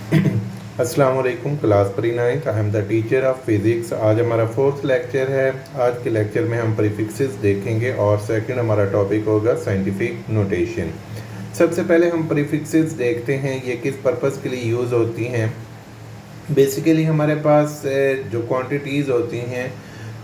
अस्सलाम वालेकुम। Class pre ninth, I am the teacher of physics. आज हमारा फोर्थ लेक्चर है। आज के लेक्चर में हम प्रीफिक्सेस देखेंगे और सेकंड हमारा टॉपिक होगा साइंटिफिक नोटेशन। सबसे पहले हम प्रीफिक्सेस देखते हैं, ये किस पर्पस के लिए यूज़ होती हैं। बेसिकली हमारे पास जो क्वांटिटीज़ होती हैं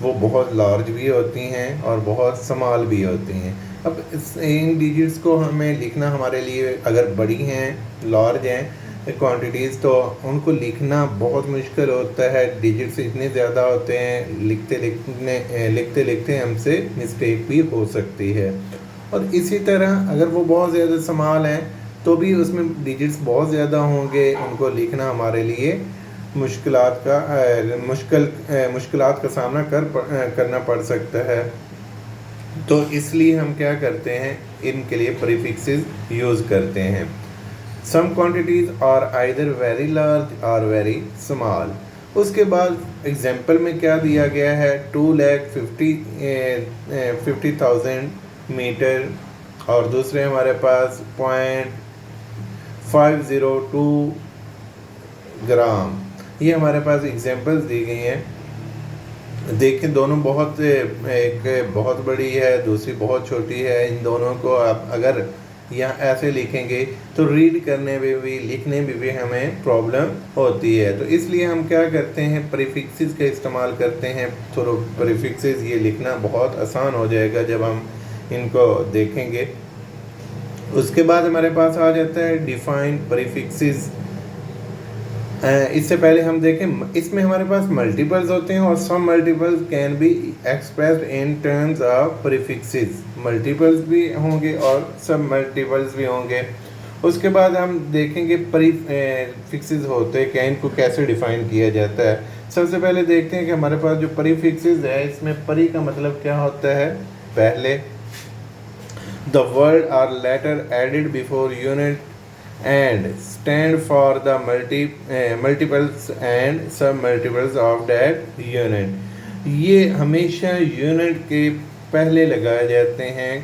वो बहुत लार्ज भी होती हैं और बहुत स्मॉल भी होती हैं। अब इन डिजिट्स को हमें लिखना हमारे लिए, अगर बड़ी हैं, लार्ज हैं क्वांटिटीज़, तो उनको लिखना बहुत मुश्किल होता है। डिजिट्स इतने ज़्यादा होते हैं, लिखते लिखते हमसे मिस्टेक भी हो सकती है। और इसी तरह अगर वो बहुत ज़्यादा स्मॉल हैं तो भी उसमें डिजिट्स बहुत ज़्यादा होंगे, उनको लिखना हमारे लिए मुश्किलात का सामना करना पड़ सकता है। तो इसलिए हम क्या करते हैं, इनके लिए प्रीफिक्सेस यूज़ करते हैं। Some quantities are either very large और वेरी स्मॉल। उसके बाद एग्जाम्पल में क्या दिया गया है, 2,50,000 मीटर और दूसरे हमारे पास 0.502 ग्राम। ये हमारे पास एग्जाम्पल्स दी गई हैं। देखें, दोनों एक बहुत बड़ी है, दूसरी बहुत छोटी है। इन दोनों को आप अगर यहाँ ऐसे लिखेंगे तो रीड करने में भी, लिखने में भी हमें प्रॉब्लम होती है। तो इसलिए हम क्या करते हैं, प्रीफिक्सेस का इस्तेमाल करते हैं। तो प्रीफिक्सेस ये लिखना बहुत आसान हो जाएगा जब हम इनको देखेंगे। उसके बाद हमारे पास आ जाता है डिफाइन प्रीफिक्सेस। इससे पहले हम देखें, इसमें हमारे पास मल्टीपल्स होते हैं और some multiples can be expressed in terms of prefixes. Multiples भी होंगे और सब मल्टीपल्स भी होंगे। उसके बाद हम देखेंगे प्रीफिक्सेस होते हैं क्या, इनको कैसे डिफाइन किया जाता है। सबसे पहले देखते हैं कि हमारे पास जो प्रीफिक्सेस है, इसमें प्री का मतलब क्या होता है। पहले the word or letter added before unit and stand for the multiples and submultiples of that unit। ये हमेशा यूनिट के पहले लगाए जाते हैं,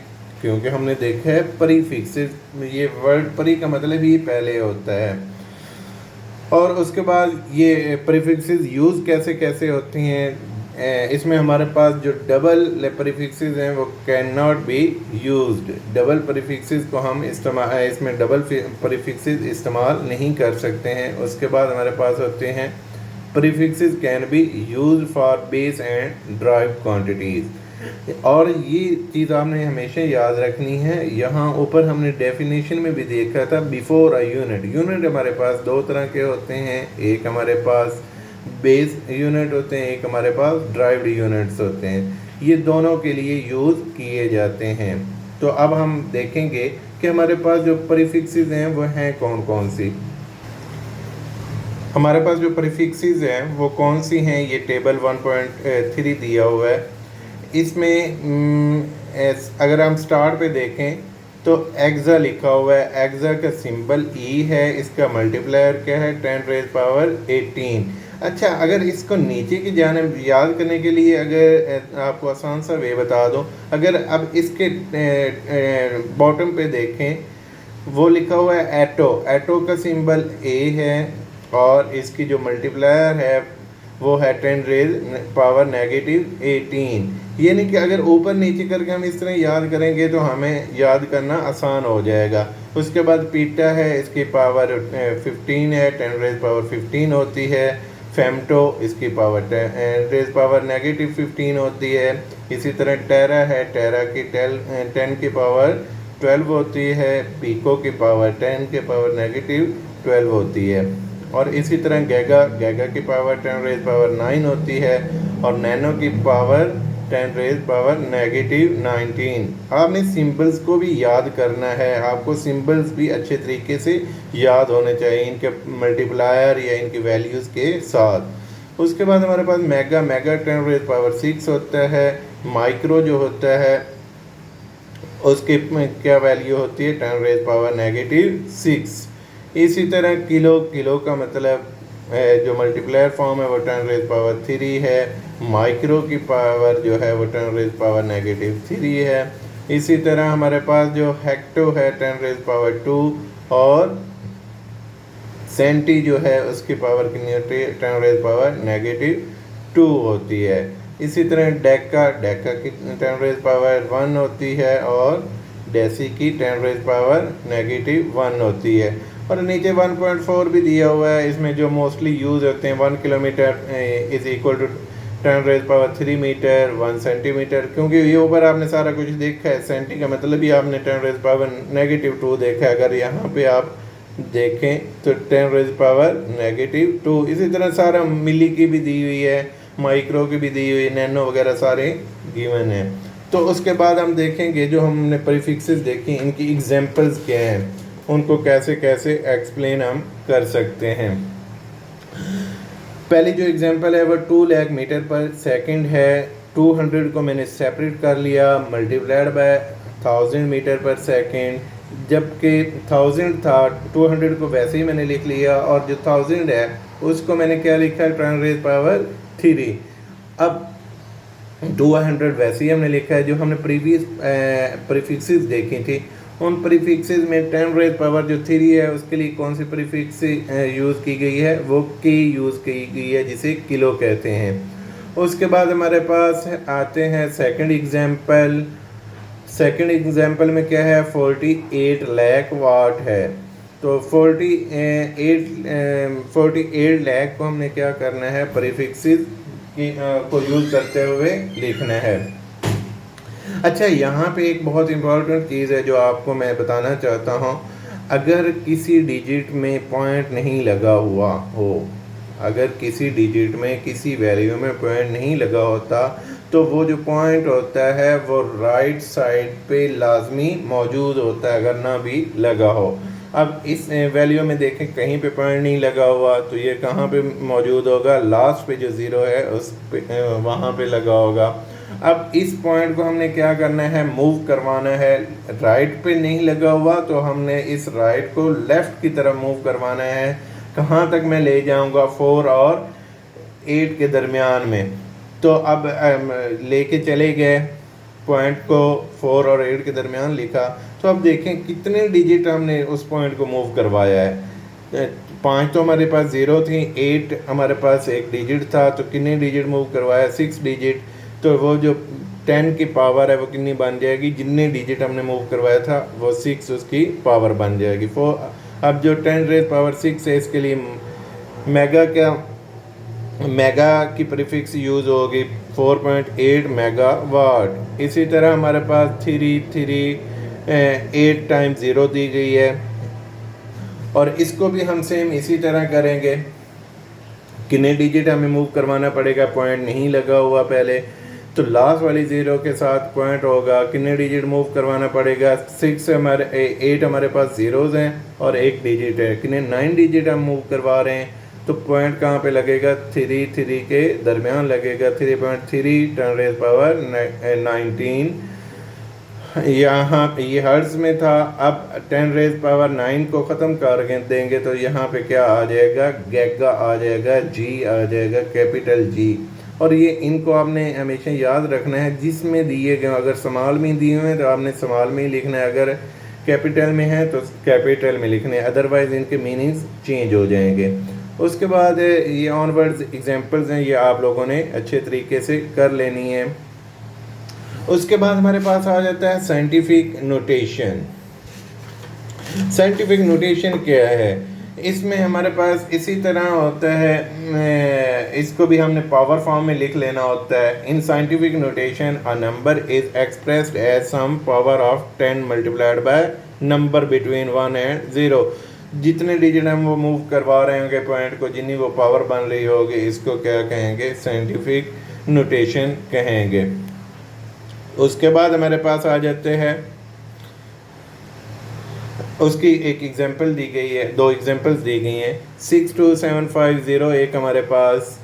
क्योंकि हमने देखा है प्रीफिक्सेस, ये वर्ड प्री का मतलब ही पहले होता है। और उसके बाद ये प्रीफिक्सेस यूज़ कैसे कैसे होती हैं, इसमें हमारे पास जो डबल प्रीफिक्सेस हैं वो can not be used. Double prefixes को हम इसमें डबल प्रीफिक्सेस इस्तेमाल नहीं कर सकते हैं। उसके बाद हमारे पास होते हैं prefixes can be used for base and drive quantities. और ये चीज़ आपने हमेशा याद रखनी है। यहाँ ऊपर हमने डेफिनेशन में भी देखा था, बिफोर अ यूनिट। यूनिट हमारे पास दो तरह के होते हैं, एक हमारे पास बेस यूनिट होते हैं, एक हमारे पास ड्राइव्ड यूनिट्स होते हैं। ये दोनों के लिए यूज़ किए जाते हैं। तो अब हम देखेंगे कि हमारे पास जो प्रीफिक्सेस हैं वो हैं कौन कौन सी। हमारे पास जो प्रीफिक्सेस हैं वो कौन सी हैं, ये टेबल 1.3 दिया हुआ है। इसमें अगर हम स्टार्ट पे देखें तो एक्सा लिखा हुआ है। एक्सा का सिंबल ई है, इसका मल्टीप्लायर क्या है, 10⁻18। अच्छा, अगर इसको नीचे की जानिब याद करने के लिए अगर आपको आसान सा वे बता दूं, अगर अब इसके बॉटम पे देखें, वो लिखा हुआ है एटो। एटो का सिंबल ए है और इसकी जो मल्टीप्लायर है वो है 10⁻18। यानी कि अगर ऊपर नीचे करके हम इस तरह याद करेंगे तो हमें याद करना आसान हो जाएगा। उसके बाद पीटा है, इसकी पावर 15 है, 10⁻15 होती है। फेमटो, इसकी पावर 10⁻15 होती है। इसी तरह टेरा है, टेरा की 10 की पावर 12 होती है। पीको की पावर 10 की पावर -12 होती है। और इसी तरह गैगा, गैगा की पावर 10⁻9 होती है और नैनो की पावर 10⁻19। आपने सिंबल्स को भी याद करना है, आपको सिंबल्स भी अच्छे तरीके से याद होने चाहिए इनके मल्टीप्लायर या इनकी वैल्यूज़ के साथ। उसके बाद हमारे पास मेगा, मेगा 10⁻6 होता है। माइक्रो जो होता है उसकी क्या वैल्यू होती है, 10⁻6। इसी तरह किलो, किलो का मतलब जो मल्टीप्लायर फॉर्म है वो 10⁻3 है। माइक्रो की पावर जो है वो 10⁻3 है। इसी तरह हमारे पास जो हेक्टो है 10⁻2 और सेंटी जो है उसकी पावर कितनी होती है, 10⁻⁻2 होती है। इसी तरह डेका की 10⁻1 होती है और डेसी की 10⁻⁻1 होती है। और नीचे 1.4 भी दिया हुआ है, इसमें जो मोस्टली यूज़ होते हैं 1 kilometre is equal to 10⁻3 metre 1 centimetre, क्योंकि ये ऊपर आपने सारा कुछ देखा है, सेंटी का मतलब ही आपने 10⁻⁻2 देखा है। अगर यहाँ पे आप देखें तो 10⁻⁻2। इसी तरह सारा मिली की भी दी हुई है, माइक्रो की भी दी हुई है, नैनो वगैरह सारे गिवन है। तो उसके बाद हम देखेंगे जो हमने प्रीफिक्सेस देखी इनकी एग्जांपल्स क्या हैं, उनको कैसे कैसे एक्सप्लेन हम कर सकते हैं। पहली जो एग्जांपल है वो 2 लाख मीटर पर सेकंड है। 200 को मैंने सेपरेट कर लिया, मल्टीप्लाइड बाय 1000 मीटर पर सेकंड, जबकि 1000 था 200 को वैसे ही मैंने लिख लिया, और जो 1000 है उसको मैंने क्या लिखा है 10⁻3। अब 200 वैसे ही हमने लिखा है, जो हमने प्रीवियस प्रीफिक्सेस देखी थी उन प्रीफिक्सेस में 10⁻ जो 3 है उसके लिए कौन सी प्रीफिक्स यूज़ की गई है, वो के यूज़ की गई है, जिसे किलो कहते हैं। उसके बाद हमारे पास आते हैं सेकंड एग्जांपल। सेकंड एग्जांपल में क्या है, 48 लाख वाट है। तो 48 लाख को हमने क्या करना है, प्रीफिक्सेस को यूज़ करते हुए लिखना है। अच्छा, यहाँ पे एक बहुत इम्पोर्टेंट चीज़ है जो आपको मैं बताना चाहता हूँ। अगर किसी डिजिट में पॉइंट नहीं लगा हुआ हो, अगर किसी डिजिट में किसी वैल्यू में पॉइंट नहीं लगा होता तो वो जो पॉइंट होता है वो राइट साइड पे लाजमी मौजूद होता है, अगर ना भी लगा हो। अब इस वैल्यू में देखें कहीं पे पॉइंट नहीं लगा हुआ, तो ये कहाँ पे मौजूद होगा, लास्ट पे जो ज़ीरो है उस पे वहाँ पे लगा होगा। अब इस पॉइंट को हमने क्या करना है, मूव करवाना है। राइट पे नहीं लगा हुआ तो हमने इस राइट को लेफ़्ट की तरफ मूव करवाना है। कहाँ तक मैं ले जाऊँगा, 4 और 8 के दरमियान में। तो अब लेके चले गए पॉइंट को, 4 और 8 के दरमियान लिखा। तो अब देखें कितने डिजिट हमने उस पॉइंट को मूव करवाया है। 5 तो हमारे पास 0 थी, 8 हमारे पास एक डिजिट था, तो कितने डिजिट मूव करवाया, 6 डिजिट। तो वो जो 10 की पावर है वो कितनी बन जाएगी, जितने डिजिट हमने मूव करवाया था वो 6 उसकी पावर बन जाएगी। अब जो 10⁻6 है इसके लिए मेगा की प्रीफिक्स यूज़ होगी 4.8 मेगावाट। इसी तरह हमारे पास 8 टाइम्स 0 दी गई है, और इसको भी हम सेम इसी तरह करेंगे। कितने डिजिट हमें मूव करवाना पड़ेगा, पॉइंट नहीं लगा हुआ पहले, तो लास्ट वाली 0 के साथ पॉइंट होगा। कितने डिजिट मूव करवाना पड़ेगा, 8 हमारे पास ज़ीरोज़ हैं और एक डिजिट है, कितने 9 डिजिट हम मूव करवा रहे हैं। तो पॉइंट कहाँ पे लगेगा, 3 के दरमियान लगेगा, 3.3 10⁻19। यहाँ ये हर्ट्ज़ में था। अब 10⁻9 को ख़त्म कर देंगे तो यहाँ पे क्या आ जाएगा, गैगा आ जाएगा, जी आ जाएगा, कैपिटल जी। और ये इनको आपने हमेशा याद रखना है, जिसमें दिए गए अगर स्मॉल में दिए हुए हैं तो आपने स्मॉल में ही लिखना है, अगर कैपिटल में है तो कैपिटल में लिखने हैं, अदरवाइज़ इनके मीनिंग्स चेंज हो जाएंगे। उसके बाद ये ऑनवर्ड्स एग्जांपल्स हैं, ये आप लोगों ने अच्छे तरीके से कर लेनी है। उसके बाद हमारे पास आ जाता है साइंटिफिक नोटेशन। साइंटिफिक नोटेशन क्या है, इसमें हमारे पास इसी तरह होता है, इसको भी हमने पावर फॉर्म में लिख लेना होता है। In scientific notation a number is expressed as some power of 10 multiplied by number between 1 and 0। जितने डिजिट हम वो मूव करवा रहे होंगे पॉइंट को, जितनी वो पावर बन रही होगी, इसको क्या कहेंगे, साइंटिफिक नोटेशन कहेंगे। उसके बाद हमारे पास आ जाते हैं, उसकी एक एग्जांपल दी गई है, 2 एग्जांपल्स दी गई हैं। 62750 एक हमारे पास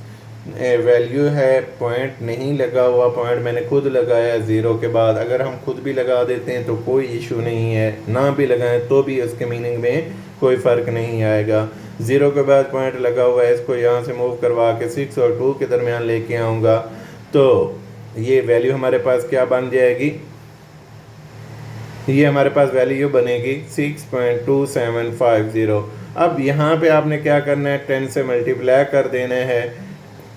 वैल्यू है, पॉइंट नहीं लगा हुआ, पॉइंट मैंने खुद लगाया 0 के बाद। अगर हम खुद भी लगा देते हैं तो कोई इशू नहीं है, ना भी लगाएं तो भी उसके मीनिंग में कोई फ़र्क नहीं आएगा। 0 के बाद पॉइंट लगा हुआ है, इसको यहाँ से मूव करवा के 6 और 2 के दरमियान लेके आऊँगा, तो ये वैल्यू हमारे पास क्या बन जाएगी, ये हमारे पास वैल्यू बनेगी 6.2750। अब यहाँ पे आपने क्या करना है, 10 से मल्टीप्लाई कर देना है।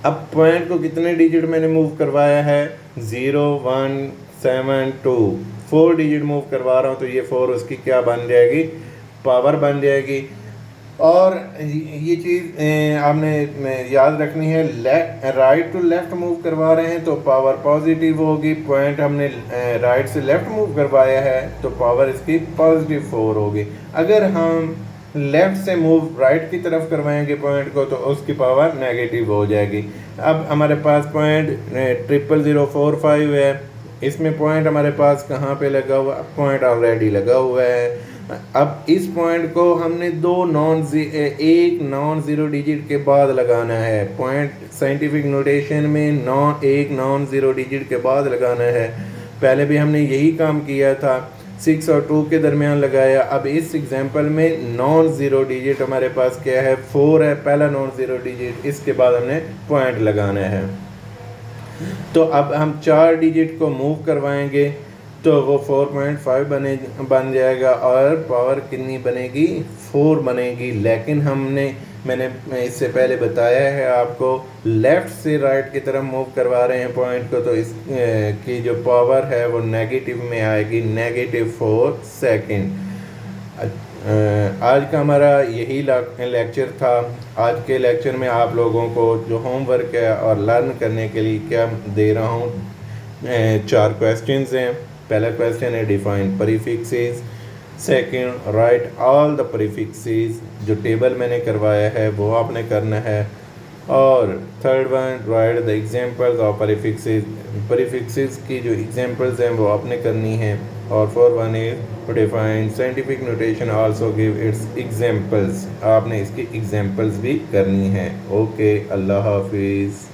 अब पॉइंट को कितने डिजिट मैंने मूव करवाया है, 0 1 7 2, 4 डिजिट मूव करवा रहा हूँ, तो ये 4 उसकी क्या बन जाएगी, पावर बन जाएगी। और ये चीज़ आपने याद रखनी है, राइट टू लेफ़्ट मूव करवा रहे हैं तो पावर पॉजिटिव होगी, पॉइंट हमने राइट से लेफ़्ट मूव करवाया है तो पावर इसकी पॉजिटिव 4 होगी। अगर हम लेफ़्ट से मूव राइट की तरफ करवाएंगे पॉइंट को तो उसकी पावर नेगेटिव हो जाएगी। अब हमारे पास पॉइंट 00045 है, इसमें पॉइंट हमारे पास कहाँ पे लगा हुआ, पॉइंट ऑलरेडी लगा हुआ है। अब इस पॉइंट को हमने एक नॉन ज़ीरो डिजिट के बाद लगाना है। पॉइंट साइंटिफिक नोटेशन में एक नॉन ज़ीरो डिजिट के बाद लगाना है। पहले भी हमने यही काम किया था, 6 और 2 के दरमियान लगाया। अब इस एग्जांपल में नॉन ज़ीरो डिजिट हमारे पास क्या है, 4 है, पहला नॉन ज़ीरो डिजिट, इसके बाद हमने पॉइंट लगाना है। तो अब हम 4 डिजिट को मूव करवाएंगे तो वो 4.5 बन जाएगा और पावर कितनी बनेगी, 4 बनेगी। लेकिन मैंने इससे पहले बताया है आपको, लेफ़्ट से राइट की तरफ मूव करवा रहे हैं पॉइंट को, तो इस की जो पावर है वो नेगेटिव में आएगी, -4 सेकेंड। आज का हमारा यही लेक्चर था। आज के लेक्चर में आप लोगों को जो होमवर्क है और लर्न करने के लिए क्या दे रहा हूँ, 4 क्वेश्चंस हैं। पहला क्वेश्चन है define prefixes, second right all the prefixes, जो टेबल मैंने करवाया है वो आपने करना है, और third one right the examples of prefixes, prefixes की जो एग्जांपल्स हैं वो आपने करनी है, और fourth one is define scientific notation also give its examples, आपने इसकी एग्जांपल्स भी करनी है। ओके, अल्लाह हाफिज़।